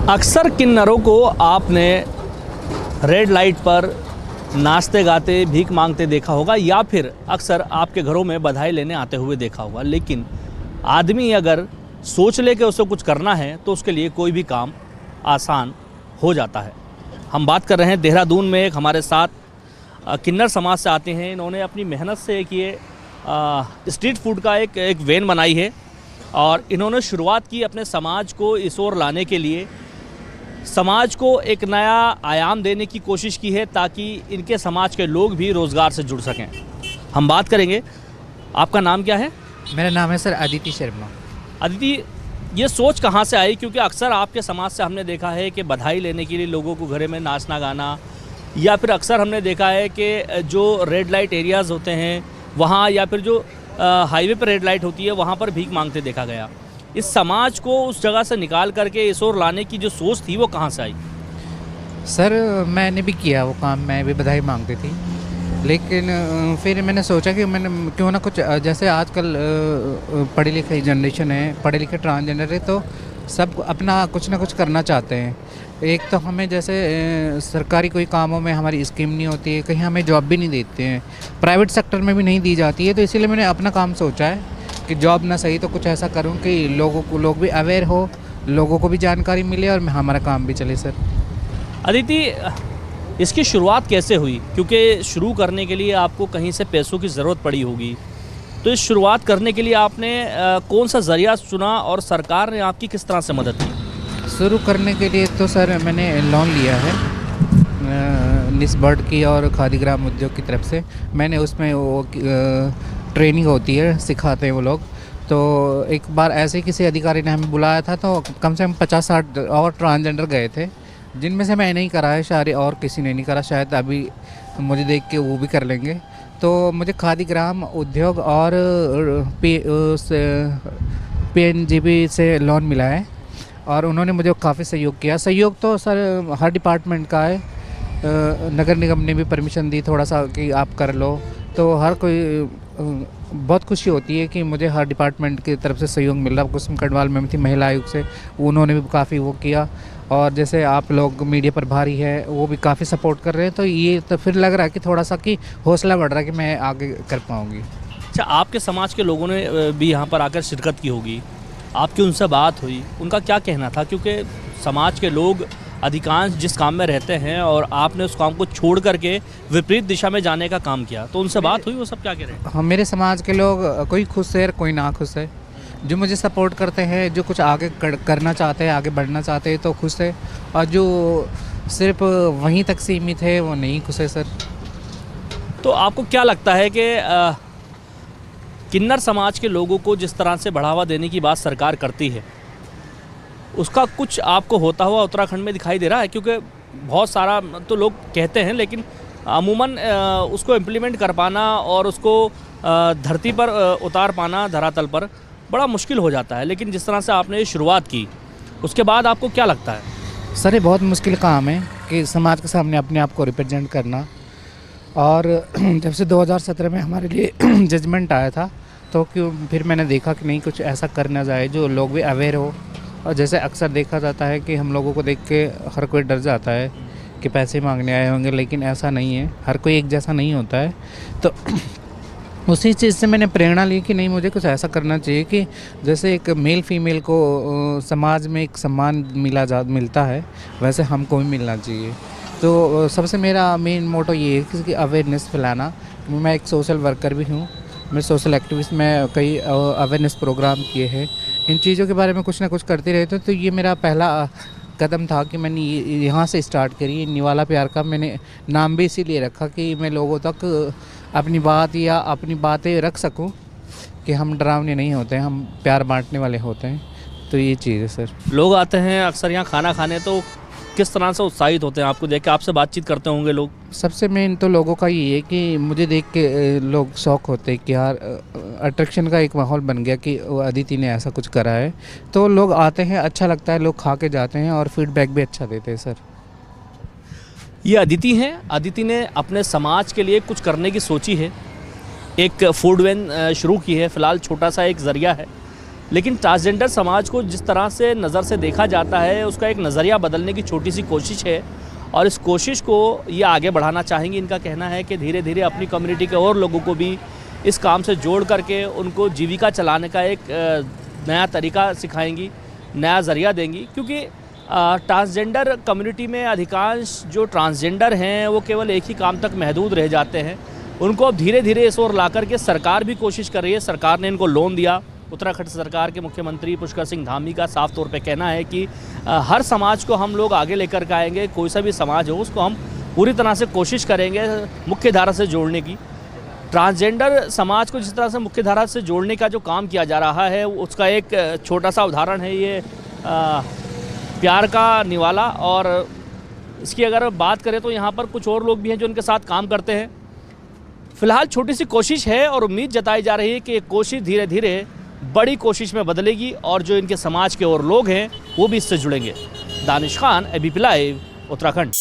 अक्सर किन्नरों को आपने रेड लाइट पर नाचते गाते भीख मांगते देखा होगा या फिर अक्सर आपके घरों में बधाई लेने आते हुए देखा होगा। लेकिन आदमी अगर सोच ले कि उसे कुछ करना है तो उसके लिए कोई भी काम आसान हो जाता है। हम बात कर रहे हैं देहरादून में एक हमारे साथ किन्नर समाज से आते हैं। इन्होंने अपनी मेहनत से एक ये स्ट्रीट फूड का एक वैन बनाई है और इन्होंने शुरुआत की अपने समाज को इस ओर लाने के लिए। समाज को एक नया आयाम देने की कोशिश की है ताकि इनके समाज के लोग भी रोज़गार से जुड़ सकें। हम बात करेंगे। आपका नाम क्या है? मेरा नाम है सर अदिति शर्मा। अदिति, ये सोच कहाँ से आई? क्योंकि अक्सर आपके समाज से हमने देखा है कि बधाई लेने के लिए लोगों को घरे में नाचना गाना, या फिर अक्सर हमने देखा है कि जो रेड लाइट एरियाज़ होते हैं वहाँ, या फिर जो हाईवे पर रेड लाइट होती है वहाँ पर भीख मांगते देखा गया। इस समाज को उस जगह से निकाल करके इस ओर लाने की जो सोच थी वो कहाँ से आई? सर मैंने भी किया वो काम, मैं भी बधाई मांगती थी, लेकिन फिर मैंने सोचा कि मैंने क्यों ना कुछ, जैसे आजकल पढ़ी लिखी जनरेशन है, पढ़े लिखे ट्रांसजेंडर है, तो सब अपना कुछ ना कुछ करना चाहते हैं। एक तो हमें जैसे सरकारी कोई कामों में हमारी स्कीम नहीं होती है, कहीं हमें जॉब भी नहीं देते हैं, प्राइवेट सेक्टर में भी नहीं दी जाती है। तो इसीलिए मैंने अपना काम सोचा है कि जॉब ना सही तो कुछ ऐसा करूं कि लोग भी अवेयर हो, लोगों को भी जानकारी मिले और हमारा काम भी चले। सर अदिति, इसकी शुरुआत कैसे हुई? क्योंकि शुरू करने के लिए आपको कहीं से पैसों की ज़रूरत पड़ी होगी, तो इस शुरुआत करने के लिए आपने कौन सा ज़रिया चुना और सरकार ने आपकी किस तरह से मदद की? शुरू करने के लिए तो सर मैंने लोन लिया है निस्बर्ड की और खादी ग्राम उद्योग की तरफ से। मैंने उसमें वो ट्रेनिंग होती है, सिखाते हैं वो लोग। तो एक बार ऐसे किसी अधिकारी ने हमें बुलाया था, तो कम से कम 50-60 और ट्रांसजेंडर गए थे, जिनमें से मैंने ही करा है, शायद और किसी ने नहीं करा। शायद अभी मुझे देख के वो भी कर लेंगे। तो मुझे खादी ग्राम उद्योग और PNGP से लोन मिला है और उन्होंने मुझे काफ़ी सहयोग किया। सहयोग तो सर हर डिपार्टमेंट का है, नगर निगम ने भी परमिशन दी थोड़ा सा कि आप कर लो। तो हर कोई बहुत खुशी होती है कि मुझे हर डिपार्टमेंट की तरफ से सहयोग मिल रहा। कुसुम कटवाल मैम थी महिला आयोग से, उन्होंने भी काफ़ी वो किया, और जैसे आप लोग मीडिया प्रभारी है वो भी काफ़ी सपोर्ट कर रहे हैं। तो ये तो फिर लग रहा है कि थोड़ा सा कि हौसला बढ़ रहा है कि मैं आगे कर पाऊँगी। अच्छा, आपके समाज के लोगों ने भी यहाँ पर आकर शिरकत की होगी, आपकी उनसे बात हुई, उनका क्या कहना था? क्योंकि समाज के लोग अधिकांश जिस काम में रहते हैं और आपने उस काम को छोड़ करके विपरीत दिशा में जाने का काम किया, तो उनसे बात हुई, वो सब क्या कह रहे हैं? हाँ, मेरे समाज के लोग कोई खुश है कोई ना खुश है। जो मुझे सपोर्ट करते हैं, जो कुछ आगे करना चाहते हैं, आगे बढ़ना चाहते हैं, तो खुश है, और जो सिर्फ वहीं तक सीमित है वो नहीं खुश है। सर तो आपको क्या लगता है कि किन्नर समाज के लोगों को जिस तरह से बढ़ावा देने की बात सरकार करती है, उसका कुछ आपको होता हुआ उत्तराखंड में दिखाई दे रहा है? क्योंकि बहुत सारा तो लोग कहते हैं, लेकिन अमूमन उसको इम्प्लीमेंट कर पाना और उसको धरती पर उतार पाना, धरातल पर, बड़ा मुश्किल हो जाता है। लेकिन जिस तरह से आपने ये शुरुआत की, उसके बाद आपको क्या लगता है? सर ये बहुत मुश्किल काम है कि समाज के सामने अपने आप को रिप्रेजेंट करना। और जब से 2017 में हमारे लिए जजमेंट आया था, तो क्यों फिर मैंने देखा कि नहीं, कुछ ऐसा करना जाए जो लोग भी अवेयर हो। और जैसे अक्सर देखा जाता है कि हम लोगों को देख के हर कोई डर जाता है कि पैसे मांगने आए होंगे, लेकिन ऐसा नहीं है, हर कोई एक जैसा नहीं होता है। तो उसी चीज़ से मैंने प्रेरणा ली कि नहीं, मुझे कुछ ऐसा करना चाहिए कि जैसे एक मेल फीमेल को समाज में एक सम्मान मिलता है, वैसे हमको भी मिलना चाहिए। तो सबसे मेरा मेन मोटो ये है कि अवेयरनेस फैलाना। मैं एक सोशल वर्कर भी हूँ, मैं सोशल एक्टिविस्ट, मैं कई अवेयरनेस प्रोग्राम किए हैं, इन चीज़ों के बारे में कुछ ना कुछ करते रहते हैं। तो ये मेरा पहला कदम था कि मैंने यहाँ से स्टार्ट करी। निवाला प्यार का मैंने नाम भी इसीलिए रखा कि मैं लोगों तक अपनी बात या अपनी बातें रख सकूं, कि हम डरावने नहीं होते हैं, हम प्यार बांटने वाले होते हैं। तो ये चीज़ है सर। लोग आते हैं अक्सर यहाँ खाना खाने, तो किस तरह से उत्साहित होते हैं आपको देख के? आपसे बातचीत करते होंगे लोग? सबसे मेन तो लोगों का ये है कि मुझे देख के लोग शौक होते हैं कि यार, अट्रैक्शन का एक माहौल बन गया कि अदिति ने ऐसा कुछ करा है। तो लोग आते हैं, अच्छा लगता है, लोग खा के जाते हैं और फीडबैक भी अच्छा देते हैं। सर ये अदिति हैं। अदिति ने अपने समाज के लिए कुछ करने की सोची है, एक फूड वैन शुरू की है। फ़िलहाल छोटा सा एक ज़रिया है, लेकिन ट्रांसजेंडर समाज को जिस तरह से नज़र से देखा जाता है उसका एक नज़रिया बदलने की छोटी सी कोशिश है और इस कोशिश को ये आगे बढ़ाना चाहेंगे। इनका कहना है कि धीरे धीरे अपनी कम्युनिटी के और लोगों को भी इस काम से जोड़ करके उनको जीविका चलाने का एक नया तरीका सिखाएंगी, नया ज़रिया देंगी। क्योंकि ट्रांसजेंडर कम्युनिटी में अधिकांश जो ट्रांसजेंडर हैं वो केवल एक ही काम तक महदूद रह जाते हैं। उनको अब धीरे धीरे इस ओर ला करके सरकार भी कोशिश कर रही है। सरकार ने इनको लोन दिया। उत्तराखंड सरकार के मुख्यमंत्री पुष्कर सिंह धामी का साफ तौर पे कहना है कि हर समाज को हम लोग आगे लेकर के आएंगे। कोई सा भी समाज हो उसको हम पूरी तरह से कोशिश करेंगे मुख्य धारा से जोड़ने की। ट्रांसजेंडर समाज को जिस तरह से मुख्य धारा से जोड़ने का जो काम किया जा रहा है उसका एक छोटा सा उदाहरण है ये प्यार का निवाला। और इसकी अगर बात करें तो यहाँ पर कुछ और लोग भी हैं जो इनके साथ काम करते हैं। फिलहाल छोटी सी कोशिश है और उम्मीद जताई जा रही है कि ये कोशिश धीरे धीरे बड़ी कोशिश में बदलेगी और जो इनके समाज के और लोग हैं वो भी इससे जुड़ेंगे। Danish Khan, ABP live, Uttarakhand.